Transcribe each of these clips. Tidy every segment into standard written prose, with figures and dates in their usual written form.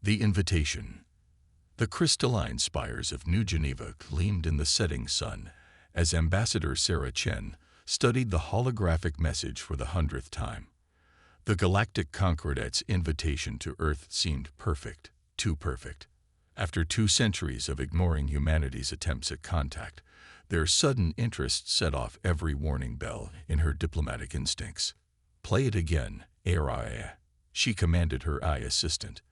The invitation. The crystalline spires of New Geneva gleamed in the setting sun as Ambassador Sarah Chen studied the holographic message for the 100th time. The Galactic Concordat's invitation to Earth seemed perfect, too perfect. After 2 centuries of ignoring humanity's attempts at contact, their sudden interest set off every warning bell in her diplomatic instincts. "Play it again, HFY," she commanded her eye assistant.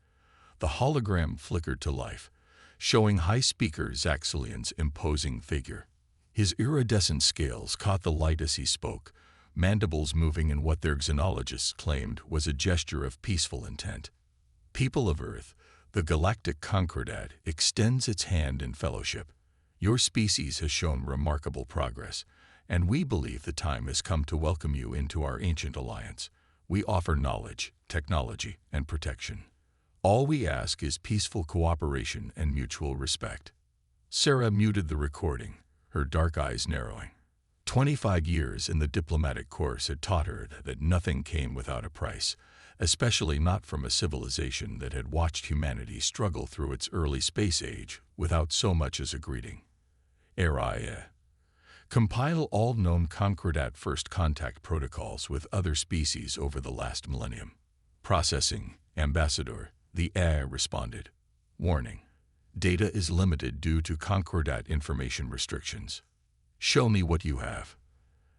The hologram flickered to life, showing High Speaker Zaxalian's imposing figure. His iridescent scales caught the light as he spoke, mandibles moving in what their xenologists claimed was a gesture of peaceful intent. "People of Earth, the Galactic Concordat extends its hand in fellowship. Your species has shown remarkable progress, and we believe the time has come to welcome you into our ancient alliance. We offer knowledge, technology, and protection. All we ask is peaceful cooperation and mutual respect." Sarah muted the recording, her dark eyes narrowing. 25 years in the diplomatic course had taught her that nothing came without a price, especially not from a civilization that had watched humanity struggle through its early space age without so much as a greeting. HFY. Compile all known Concordat first contact protocols with other species over the last millennium. Processing, Ambassador, the AI responded. Warning. Data is limited due to Concordat information restrictions. Show me what you have.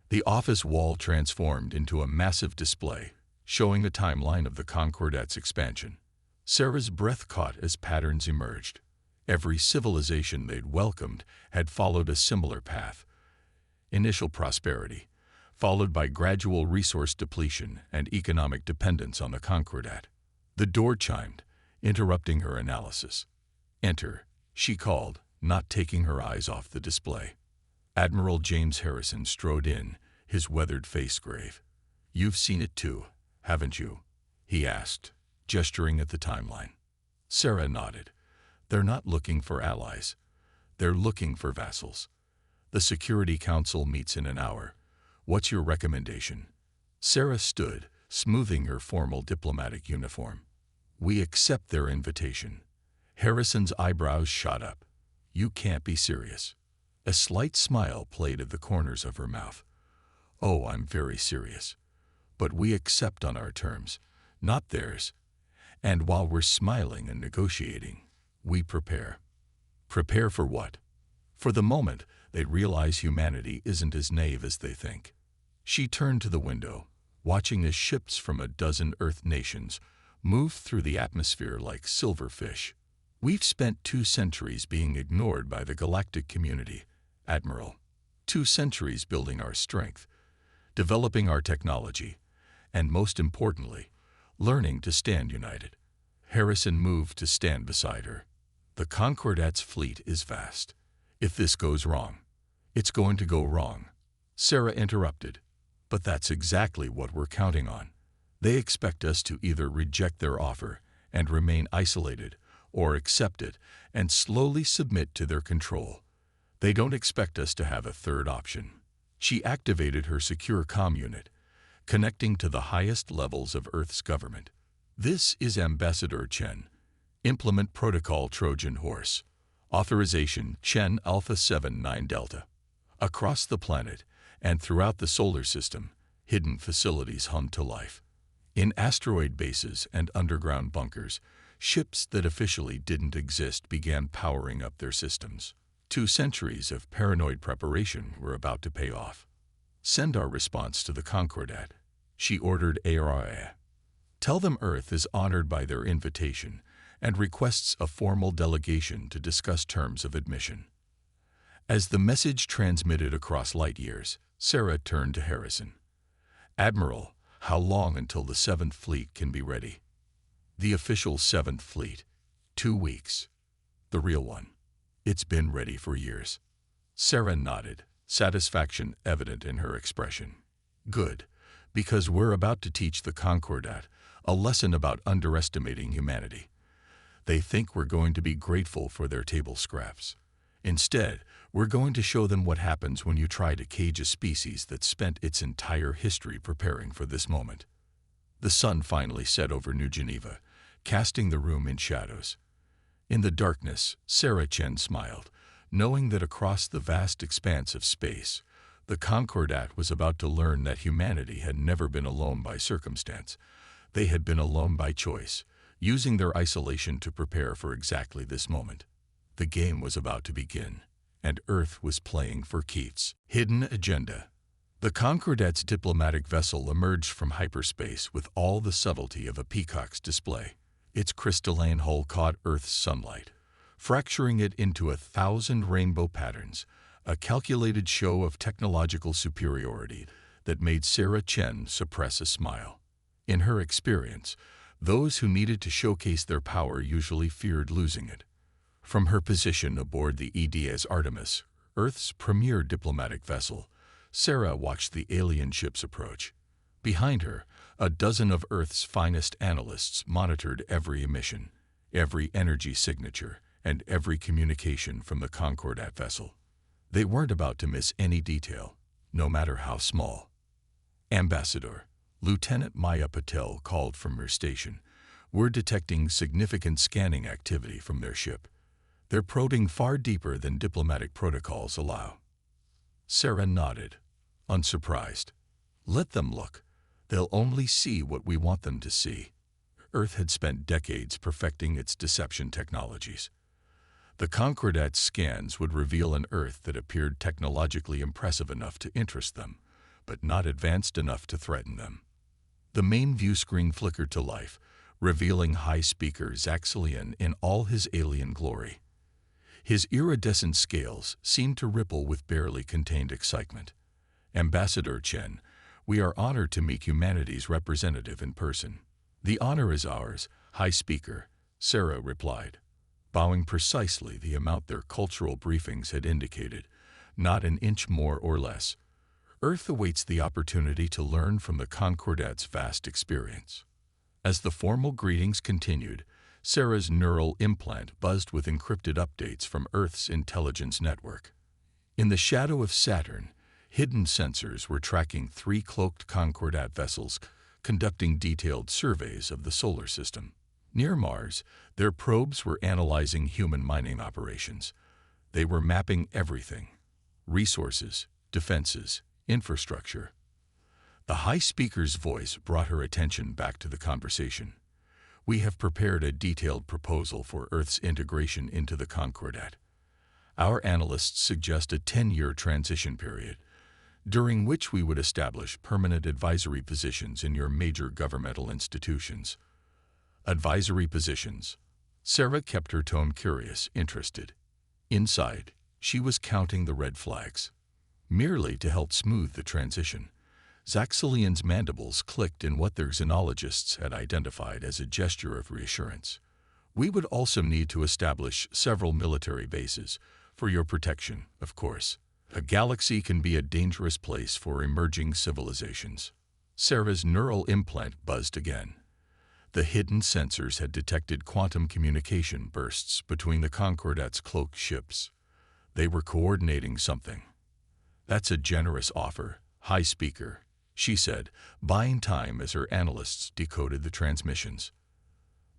The office wall transformed into a massive display, showing the timeline of the Concordat's expansion. Sarah's breath caught as patterns emerged. Every civilization they'd welcomed had followed a similar path. Initial prosperity, followed by gradual resource depletion and economic dependence on the Concordat. The door chimed, interrupting her analysis. "Enter," she called, not taking her eyes off the display. Admiral James Harrison strode in, his weathered face grave. "You've seen it too, haven't you?" he asked, gesturing at the timeline. Sarah nodded. "They're not looking for allies. They're looking for vassals. The Security Council meets in an hour. What's your recommendation?" Sarah stood, smoothing her formal diplomatic uniform. "We accept their invitation." Harrison's eyebrows shot up. "You can't be serious." A slight smile played at the corners of her mouth. "Oh, I'm very serious. But we accept on our terms, not theirs. And while we're smiling and negotiating, we prepare." Prepare for what? For the moment, they realize humanity isn't as naive as they think. She turned to the window, watching as ships from a dozen Earth nations moved through the atmosphere like silverfish. "We've spent 2 centuries being ignored by the galactic community, Admiral. 2 centuries building our strength, developing our technology, and most importantly, learning to stand united." Harrison moved to stand beside her. "The Concordat's fleet is vast. If this goes wrong, it's going to go wrong." Sarah interrupted. "But that's exactly what we're counting on. They expect us to either reject their offer and remain isolated, or accept it and slowly submit to their control. They don't expect us to have a third option." She activated her secure comm unit, connecting to the highest levels of Earth's government. "This is Ambassador Chen. Implement Protocol Trojan Horse. Authorization Chen Alpha 79 Delta." Across the planet and throughout the solar system, hidden facilities hummed to life. In asteroid bases and underground bunkers, ships that officially didn't exist began powering up their systems. 2 centuries of paranoid preparation were about to pay off. "Send our response to the Concordat," she ordered HFY. "Tell them Earth is honored by their invitation and requests a formal delegation to discuss terms of admission." As the message transmitted across light years, Sarah turned to Harrison. "Admiral, how long until the 7th Fleet can be ready?" "The official 7th Fleet. 2 weeks. The real one. It's been ready for years." Sarah nodded, satisfaction evident in her expression. "Good, because we're about to teach the Concordat a lesson about underestimating humanity. They think we're going to be grateful for their table scraps. Instead, we're going to show them what happens when you try to cage a species that spent its entire history preparing for this moment." The sun finally set over New Geneva, casting the room in shadows. In the darkness, Sarah Chen smiled, knowing that across the vast expanse of space, the Concordat was about to learn that humanity had never been alone by circumstance. They had been alone by choice, using their isolation to prepare for exactly this moment. The game was about to begin, and Earth was playing for keeps. Hidden agenda. The Concordat's diplomatic vessel emerged from hyperspace with all the subtlety of a peacock's display. Its crystalline hull caught Earth's sunlight, fracturing it into 1,000 rainbow patterns, a calculated show of technological superiority that made Sarah Chen suppress a smile. In her experience, those who needed to showcase their power usually feared losing it. From her position aboard the EDS Artemis, Earth's premier diplomatic vessel, Sarah watched the alien ships approach. Behind her, a dozen of Earth's finest analysts monitored every emission, every energy signature, and every communication from the Concordat vessel. They weren't about to miss any detail, no matter how small. Ambassador, Lieutenant Maya Patel called from her station. We're detecting significant scanning activity from their ship. They're probing far deeper than diplomatic protocols allow. Sarah nodded, unsurprised. Let them look. They'll only see what we want them to see. Earth had spent decades perfecting its deception technologies. The Concordat's scans would reveal an Earth that appeared technologically impressive enough to interest them, but not advanced enough to threaten them. The main view screen flickered to life, revealing High Speaker Zaxxalian in all his alien glory. His iridescent scales seemed to ripple with barely contained excitement. Ambassador Chen, we are honored to meet humanity's representative in person. The honor is ours, High Speaker, Sarah replied, bowing precisely the amount their cultural briefings had indicated, not an inch more or less. Earth awaits the opportunity to learn from the Concordat's vast experience. As the formal greetings continued, Sarah's neural implant buzzed with encrypted updates from Earth's intelligence network. In the shadow of Saturn, hidden sensors were tracking 3 cloaked Concordat vessels, conducting detailed surveys of the solar system. Near Mars, their probes were analyzing human mining operations. They were mapping everything: resources, defenses, infrastructure. The High Speaker's voice brought her attention back to the conversation. We have prepared a detailed proposal for Earth's integration into the Concordat. Our analysts suggest a 10-year transition period, during which we would establish permanent advisory positions in your major governmental institutions. Advisory positions. Sarah kept her tone curious, interested. Inside, she was counting the red flags. Merely to help smooth the transition, Zaxxalian's mandibles clicked in what their xenologists had identified as a gesture of reassurance. We would also need to establish several military bases, for your protection, of course. A galaxy can be a dangerous place for emerging civilizations. Sarah's neural implant buzzed again. The hidden sensors had detected quantum communication bursts between the Concordat's cloaked ships. They were coordinating something. That's a generous offer, High Speaker, she said, buying time as her analysts decoded the transmissions.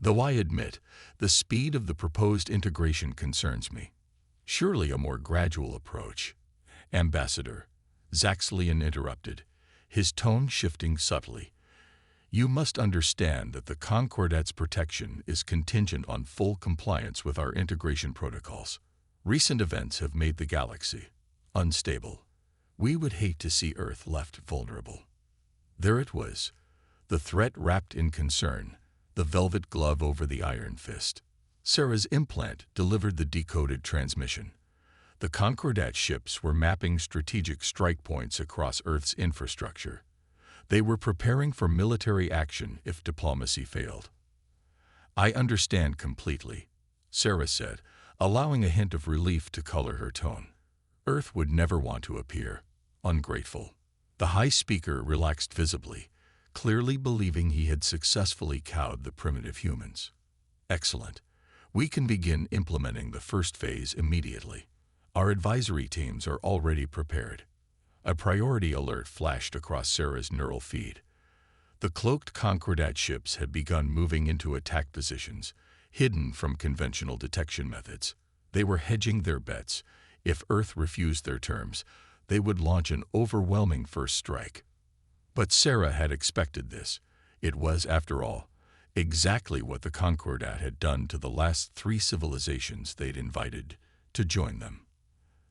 Though I admit, the speed of the proposed integration concerns me. Surely a more gradual approach. Ambassador, Zaxxalian interrupted, his tone shifting subtly. You must understand that the Concordat's protection is contingent on full compliance with our integration protocols. Recent events have made the galaxy unstable. We would hate to see Earth left vulnerable. There it was, the threat wrapped in concern, the velvet glove over the iron fist. Sarah's implant delivered the decoded transmission. The Concordat ships were mapping strategic strike points across Earth's infrastructure. They were preparing for military action if diplomacy failed. I understand completely, Sarah said, allowing a hint of relief to color her tone. Earth would never want to appear ungrateful. The High Speaker relaxed visibly, clearly believing he had successfully cowed the primitive humans. Excellent. We can begin implementing the first phase immediately. Our advisory teams are already prepared. A priority alert flashed across Sarah's neural feed. The cloaked Concordat ships had begun moving into attack positions, hidden from conventional detection methods. They were hedging their bets. If Earth refused their terms, they would launch an overwhelming first strike. But Sarah had expected this. It was, after all, exactly what the Concordat had done to the last 3 civilizations they'd invited to join them.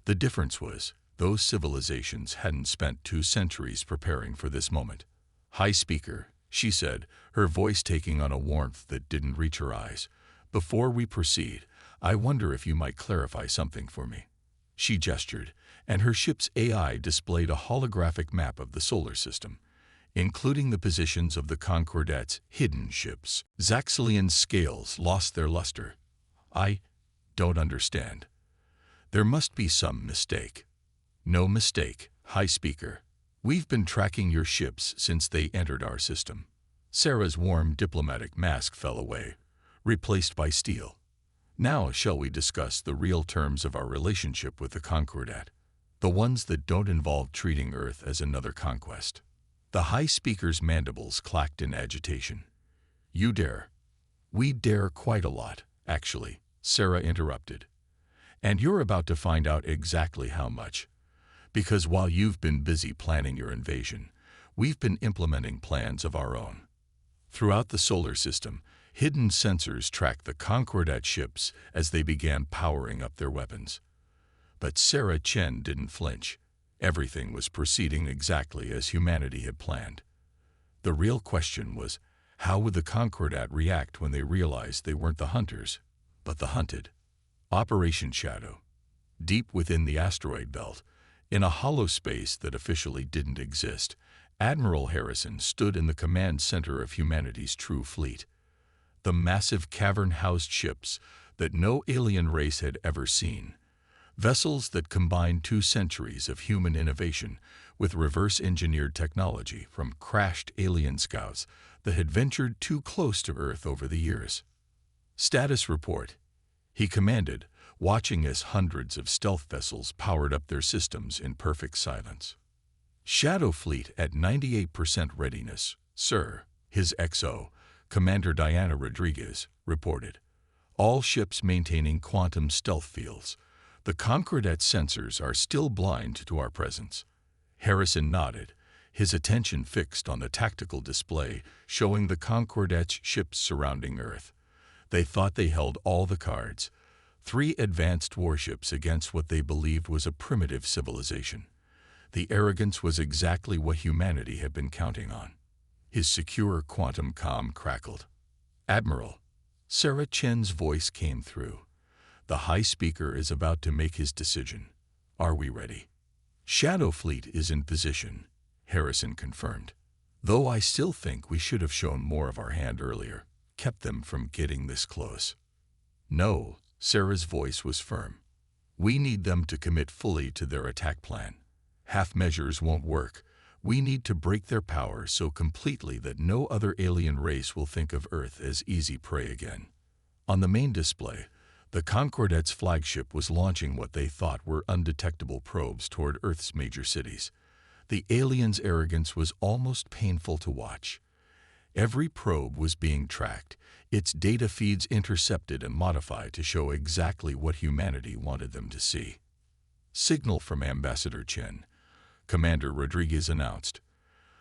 The difference was, those civilizations hadn't spent 2 centuries preparing for this moment. "High Speaker," she said, her voice taking on a warmth that didn't reach her eyes. "Before we proceed, I wonder if you might clarify something for me." She gestured, and her ship's AI displayed a holographic map of the solar system, including the positions of the Concordat's hidden ships. Zaxxalian's scales lost their luster. "I don't understand. There must be some mistake." "No mistake, High Speaker. We've been tracking your ships since they entered our system." Sarah's warm diplomatic mask fell away, replaced by steel. "Now shall we discuss the real terms of our relationship with the Concordat, the ones that don't involve treating Earth as another conquest?" The High Speaker's mandibles clacked in agitation. "You dare." "We dare quite a lot, actually," Sarah interrupted. "And you're about to find out exactly how much. Because while you've been busy planning your invasion, we've been implementing plans of our own." Throughout the solar system, hidden sensors tracked the Concordat ships as they began powering up their weapons. But Sarah Chen didn't flinch. Everything was proceeding exactly as humanity had planned. The real question was, how would the Concordat react when they realized they weren't the hunters, but the hunted? Operation Shadow. Deep within the asteroid belt, in a hollow space that officially didn't exist, Admiral Harrison stood in the command center of humanity's true fleet. The massive cavern-housed ships that no alien race had ever seen. Vessels that combined 2 centuries of human innovation with reverse-engineered technology from crashed alien scouts that had ventured too close to Earth over the years. "Status report," he commanded, watching as hundreds of stealth vessels powered up their systems in perfect silence. "Shadow Fleet at 98% readiness, sir," his XO, Commander Diana Rodriguez, reported. "All ships maintaining quantum stealth fields. The Concordat sensors are still blind to our presence." Harrison nodded, his attention fixed on the tactical display showing the Concordat's ships surrounding Earth. They thought they held all the cards. 3 advanced warships against what they believed was a primitive civilization. The arrogance was exactly what humanity had been counting on. His secure quantum comm crackled. "Admiral," Sarah Chen's voice came through. "The High Speaker is about to make his decision. Are we ready?" "Shadow Fleet is in position," Harrison confirmed. "Though I still think we should have shown more of our hand earlier, kept them from getting this close." "No," Sarah's voice was firm. "We need them to commit fully to their attack plan. Half measures won't work. We need to break their power so completely that no other alien race will think of Earth as easy prey again." On the main display, the Concordat's flagship was launching what they thought were undetectable probes toward Earth's major cities. The aliens' arrogance was almost painful to watch. Every probe was being tracked, its data feeds intercepted and modified to show exactly what humanity wanted them to see. "Signal from Ambassador Chen," Commander Rodriguez announced.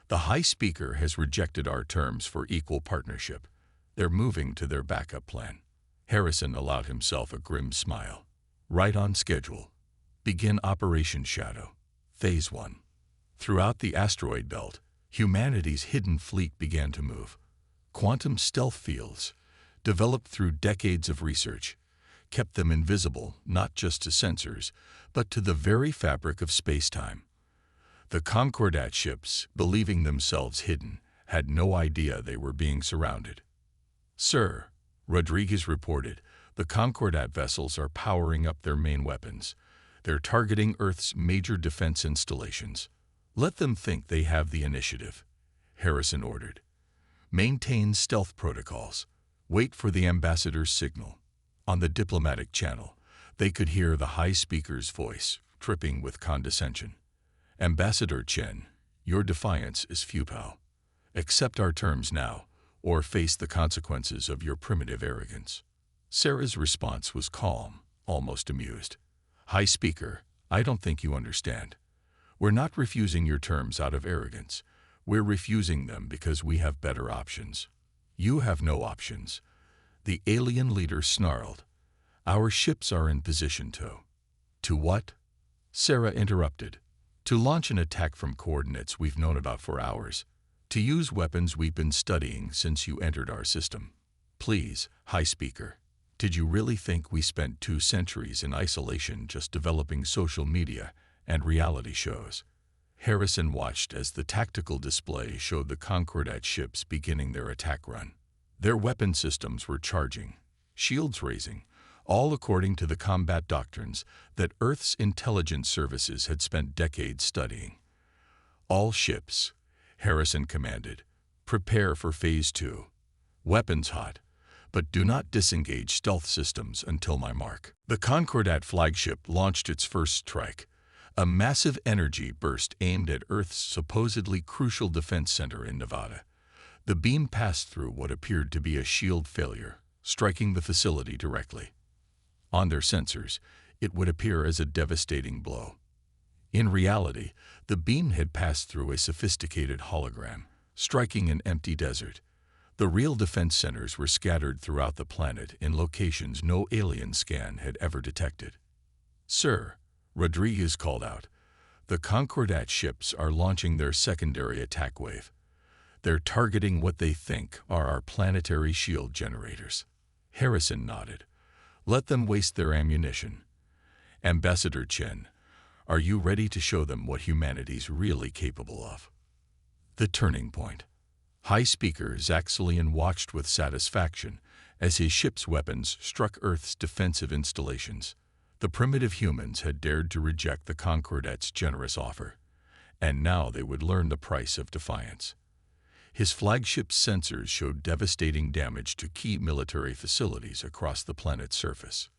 "The High Speaker has rejected our terms for equal partnership. They're moving to their backup plan." Harrison allowed himself a grim smile. "Right on schedule. Begin Operation Shadow. Phase 1. Throughout the asteroid belt, humanity's hidden fleet began to move. Quantum stealth fields, developed through decades of research, kept them invisible not just to sensors, but to the very fabric of space-time. The Concordat ships, believing themselves hidden, had no idea they were being surrounded. "Sir," Rodriguez reported, "the Concordat vessels are powering up their main weapons. They're targeting Earth's major defense installations. Let them think they have the initiative," Harrison ordered. "Maintain stealth protocols. Wait for the ambassador's signal." On the diplomatic channel, they could hear the High Speaker's voice, dripping with condescension. "Ambassador Chen, your defiance is futile. Accept our terms now, or face the consequences of your primitive arrogance. Sarah's response was calm, almost amused. High Speaker, I don't think you understand. We're not refusing your terms out of arrogance. We're refusing them because we have better options. You have no options. The alien leader snarled. Our ships are in position to. To what? Sarah interrupted. To launch an attack from coordinates we've known about for hours. To use weapons we've been studying since you entered our system. Please, High Speaker, did you really think we spent 2 centuries in isolation just developing social media and reality shows? Harrison watched as the tactical display showed the Concordat ships beginning their attack run. Their weapon systems were charging, shields raising, all according to the combat doctrines that Earth's intelligence services had spent decades studying. All ships, Harrison commanded, prepare for Phase 2. Weapons hot, but do not disengage stealth systems until my mark. The Concordat flagship launched its first strike, a massive energy burst aimed at Earth's supposedly crucial defense center in Nevada. The beam passed through what appeared to be a shield failure, striking the facility directly. On their sensors, it would appear as a devastating blow. In reality, the beam had passed through a sophisticated hologram, striking an empty desert. The real defense centers were scattered throughout the planet in locations no alien scan had ever detected. Sir, Rodriguez called out, the Concordat ships are launching their secondary attack wave. They're targeting what they think are our planetary shield generators. Harrison nodded. Let them waste their ammunition. Ambassador Chen, are you ready to show them what humanity's really capable of? The turning point. High Speaker Zaxxalian watched with satisfaction as his ship's weapons struck Earth's defensive installations. The primitive humans had dared to reject the Concordat's generous offer, and now they would learn the price of defiance. His flagship's sensors showed devastating damage to key military facilities across the planet's surface.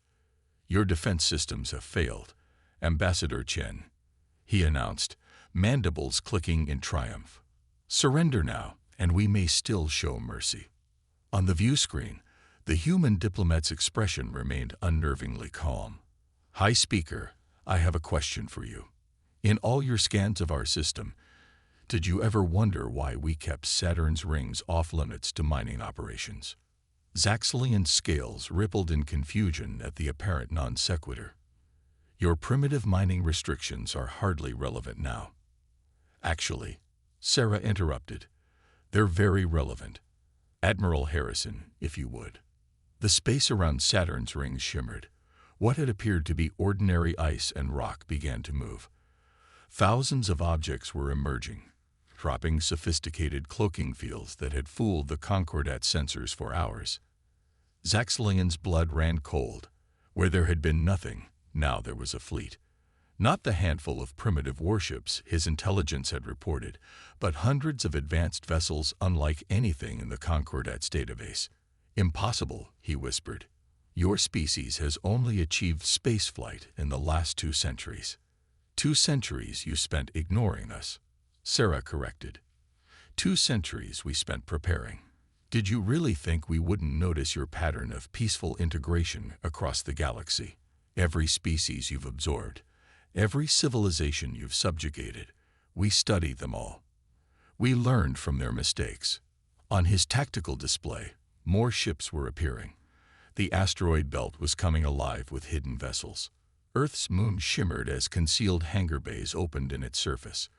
Your defense systems have failed, Ambassador Chen, he announced, mandibles clicking in triumph. Surrender now, and we may still show mercy. On the view screen, the human diplomat's expression remained unnervingly calm. High Speaker, I have a question for you. In all your scans of our system, did you ever wonder why we kept Saturn's rings off-limits to mining operations? Zaxxalian's scales rippled in confusion at the apparent non sequitur. Your primitive mining restrictions are hardly relevant now. Actually, Sarah interrupted, they're very relevant. Admiral Harrison, if you would. The space around Saturn's rings shimmered. What had appeared to be ordinary ice and rock began to move. Thousands of objects were emerging, dropping sophisticated cloaking fields that had fooled the Concordat sensors for hours. Zaxxalian's blood ran cold. Where there had been nothing, now there was a fleet. Not the handful of primitive warships his intelligence had reported, but hundreds of advanced vessels unlike anything in the Concordat's database. Impossible, he whispered. Your species has only achieved spaceflight in the last 2 centuries. 2 centuries you spent ignoring us, Sarah corrected. 2 centuries we spent preparing. Did you really think we wouldn't notice your pattern of peaceful integration across the galaxy? Every species you've absorbed, every civilization you've subjugated, we studied them all. We learned from their mistakes. On his tactical display, more ships were appearing. The asteroid belt was coming alive with hidden vessels. Earth's moon shimmered as concealed hangar bays opened in its surface.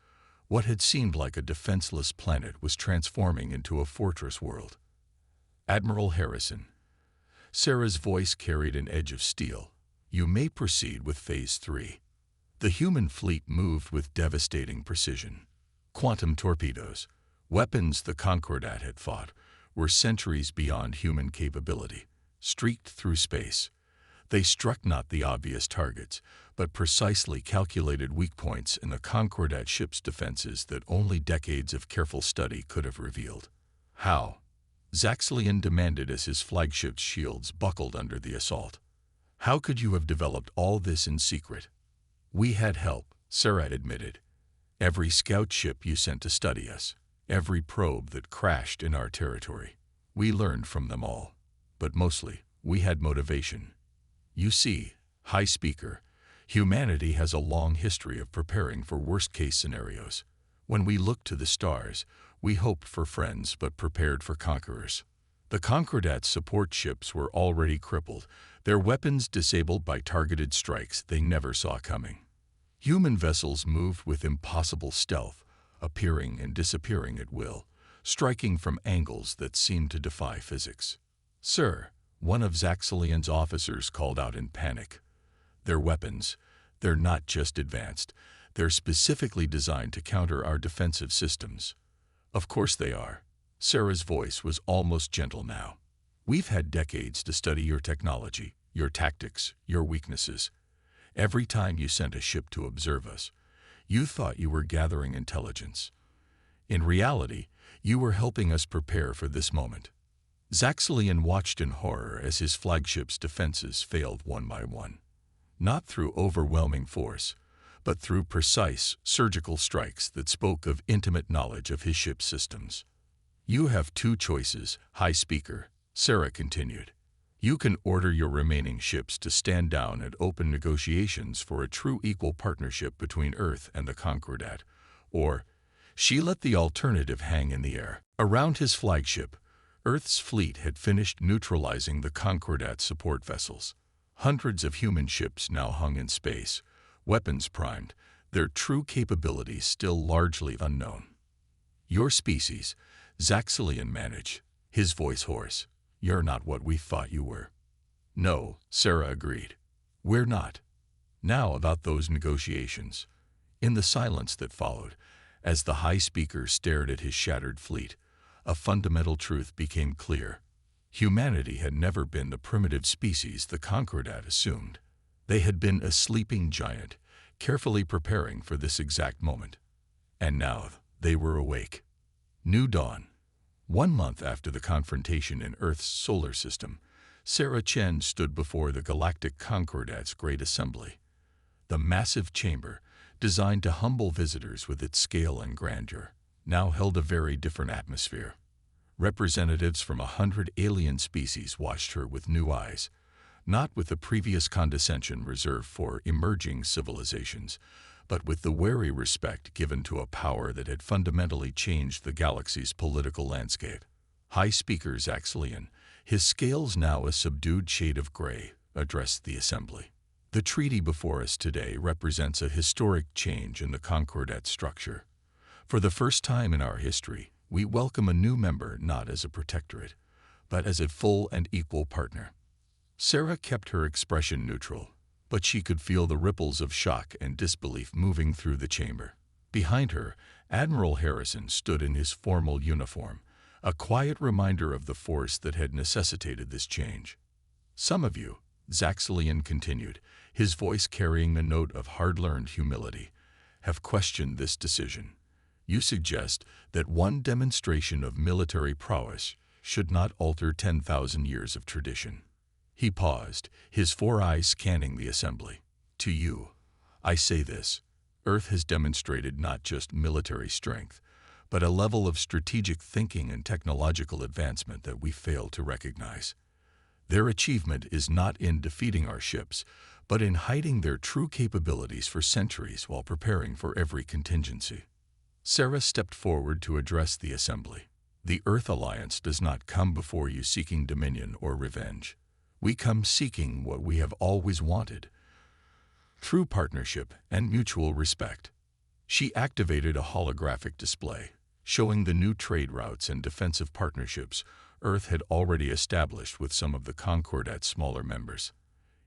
What had seemed like a defenseless planet was transforming into a fortress world. Admiral Harrison. Sarah's voice carried an edge of steel. You may proceed with Phase 3. The human fleet moved with devastating precision. Quantum torpedoes, weapons the Concordat had fought, were centuries beyond human capability. Streaked through space. They struck not the obvious targets, but precisely calculated weak points in the Concordat ship's defenses that only decades of careful study could have revealed. How? Zaxxalian demanded as his flagship's shields buckled under the assault. How could you have developed all this in secret? We had help, Sarah admitted. Every scout ship you sent to study us, every probe that crashed in our territory. We learned from them all, but mostly, we had motivation. You see, High Speaker, humanity has a long history of preparing for worst-case scenarios. When we looked to the stars, we hoped for friends but prepared for conquerors. The Concordat's support ships were already crippled, their weapons disabled by targeted strikes they never saw coming. Human vessels moved with impossible stealth, appearing and disappearing at will, striking from angles that seemed to defy physics. "Sir," one of Zaxxilion's officers called out in panic. "Their weapons, they're not just advanced, they're specifically designed to counter our defensive systems." "Of course they are." Sarah's voice was almost gentle now. "We've had decades to study your technology, your tactics, your weaknesses. Every time you sent a ship to observe us, you thought you were gathering intelligence. In reality, you were helping us prepare for this moment." Zaxxilion watched in horror as his flagship's defenses failed one by one. Not through overwhelming force, but through precise, surgical strikes that spoke of intimate knowledge of his ship's systems. "You have two choices, High Speaker," Sarah continued. "You can order your remaining ships to stand down and open negotiations for a true equal partnership between Earth and the Concordat, or..." She let the alternative hang in the air. Around his flagship, Earth's fleet had finished neutralizing the Concordat's support vessels. Hundreds of human ships now hung in space, weapons primed, their true capabilities still largely unknown. "Your species," Zaxxilion managed, his voice hoarse. "You're not what we thought you were." "No," Sarah agreed. "We're not." Now about those negotiations. In the silence that followed, as the High Speaker stared at his shattered fleet, a fundamental truth became clear. Humanity had never been the primitive species the Concordat assumed. They had been a sleeping giant, carefully preparing for this exact moment. And now they were awake. New dawn. 1 month after the confrontation in Earth's solar system, Sarah Chen stood before the Galactic Concordat's Great Assembly. The massive chamber, designed to humble visitors with its scale and grandeur, now held a very different atmosphere. Representatives from 100 alien species watched her with new eyes, not with the previous condescension reserved for emerging civilizations, but with the wary respect given to a power that had fundamentally changed the galaxy's political landscape. High Speaker Zaxxilion, his scales now a subdued shade of gray, addressed the assembly. "The treaty before us today represents a historic change in the Concordat structure. For the first time in our history, we welcome a new member not as a protectorate, but as a full and equal partner." Sarah kept her expression neutral, but she could feel the ripples of shock and disbelief moving through the chamber. Behind her, Admiral Harrison stood in his formal uniform, a quiet reminder of the force that had necessitated this change. "Some of you," Zaxxilion continued, his voice carrying a note of hard-learned humility, "have questioned this decision. You suggest that one demonstration of military prowess should not alter 10,000 years of tradition." He paused, his 4 eyes scanning the assembly. "To you, I say this: Earth has demonstrated not just military strength, but a level of strategic thinking and technological advancement that we fail to recognize. Their achievement is not in defeating our ships, but in hiding their true capabilities for centuries while preparing for every contingency." Sarah stepped forward to address the assembly. "The Earth Alliance does not come before you seeking dominion or revenge. We come seeking what we have always wanted: true partnership and mutual respect." She activated a holographic display, showing the new trade routes and defensive partnerships Earth had already established with some of the Concordat's smaller members.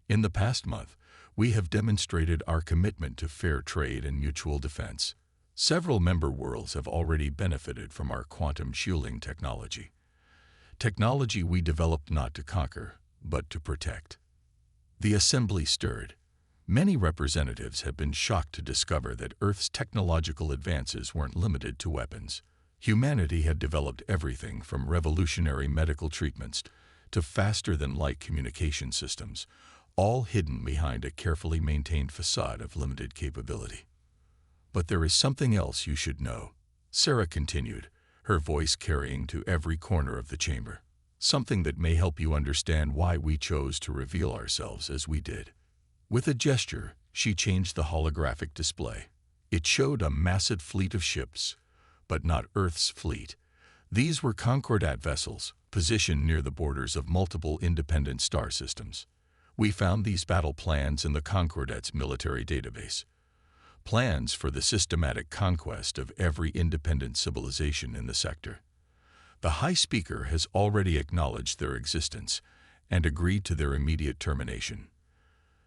"In the past month, we have demonstrated our commitment to fair trade and mutual defense. Several member worlds have already benefited from our quantum shielding technology. Technology we developed not to conquer, but to protect." The assembly stirred. Many representatives had been shocked to discover that Earth's technological advances weren't limited to weapons. Humanity had developed everything from revolutionary medical treatments to faster-than-light communication systems, all hidden behind a carefully maintained facade of limited capability. "But there is something else you should know," Sarah continued, her voice carrying to every corner of the chamber. Something that may help you understand why we chose to reveal ourselves as we did. With a gesture, she changed the holographic display. It showed a massive fleet of ships, but not Earth's fleet. These were Concordat vessels, positioned near the borders of multiple independent star systems. We found these battle plans in the Concordat's military database. Plans for the systematic conquest of every independent civilization in the sector. The High Speaker has already acknowledged their existence and agreed to their immediate termination.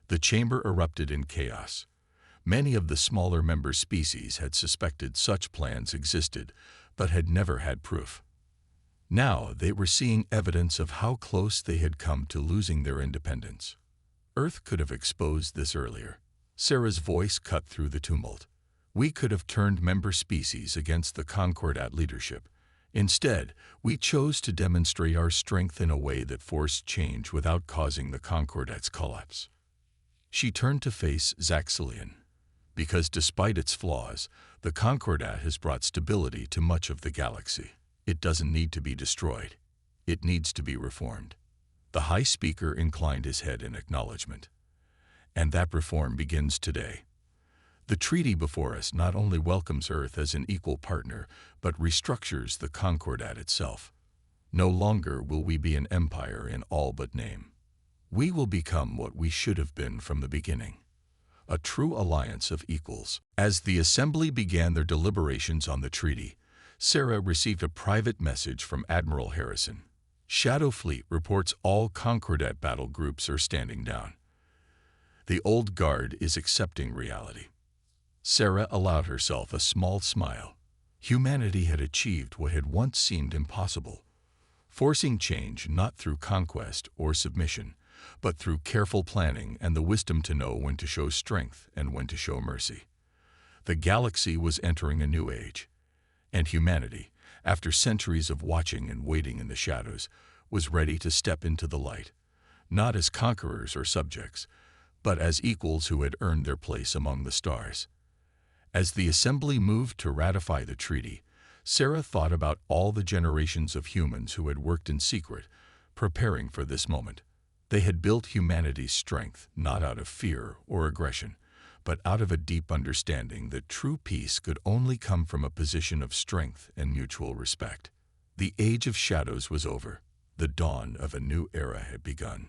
The chamber erupted in chaos. Many of the smaller member species had suspected such plans existed, but had never had proof. Now they were seeing evidence of how close they had come to losing their independence. Earth could have exposed this earlier. Sarah's voice cut through the tumult. We could have turned member species against the Concordat leadership. Instead, we chose to demonstrate our strength in a way that forced change without causing the Concordat's collapse. She turned to face Zaxxillion. Because despite its flaws, the Concordat has brought stability to much of the galaxy. It doesn't need to be destroyed. It needs to be reformed. The High Speaker inclined his head in acknowledgement. And that reform begins today. The treaty before us not only welcomes Earth as an equal partner, but restructures the Concordat itself. No longer will we be an empire in all but name. We will become what we should have been from the beginning. A true alliance of equals. As the Assembly began their deliberations on the treaty, Sarah received a private message from Admiral Harrison. Shadow Fleet reports all Concordat battle groups are standing down. The old guard is accepting reality. Sarah allowed herself a small smile. Humanity had achieved what had once seemed impossible, forcing change not through conquest or submission, but through careful planning and the wisdom to know when to show strength and when to show mercy. The galaxy was entering a new age, and humanity, after centuries of watching and waiting in the shadows, was ready to step into the light, not as conquerors or subjects, but as equals who had earned their place among the stars. As the Assembly moved to ratify the treaty, Sarah thought about all the generations of humans who had worked in secret, preparing for this moment. They had built humanity's strength not out of fear or aggression, but out of a deep understanding that true peace could only come from a position of strength and mutual respect. The Age of Shadows was over. The dawn of a new era had begun.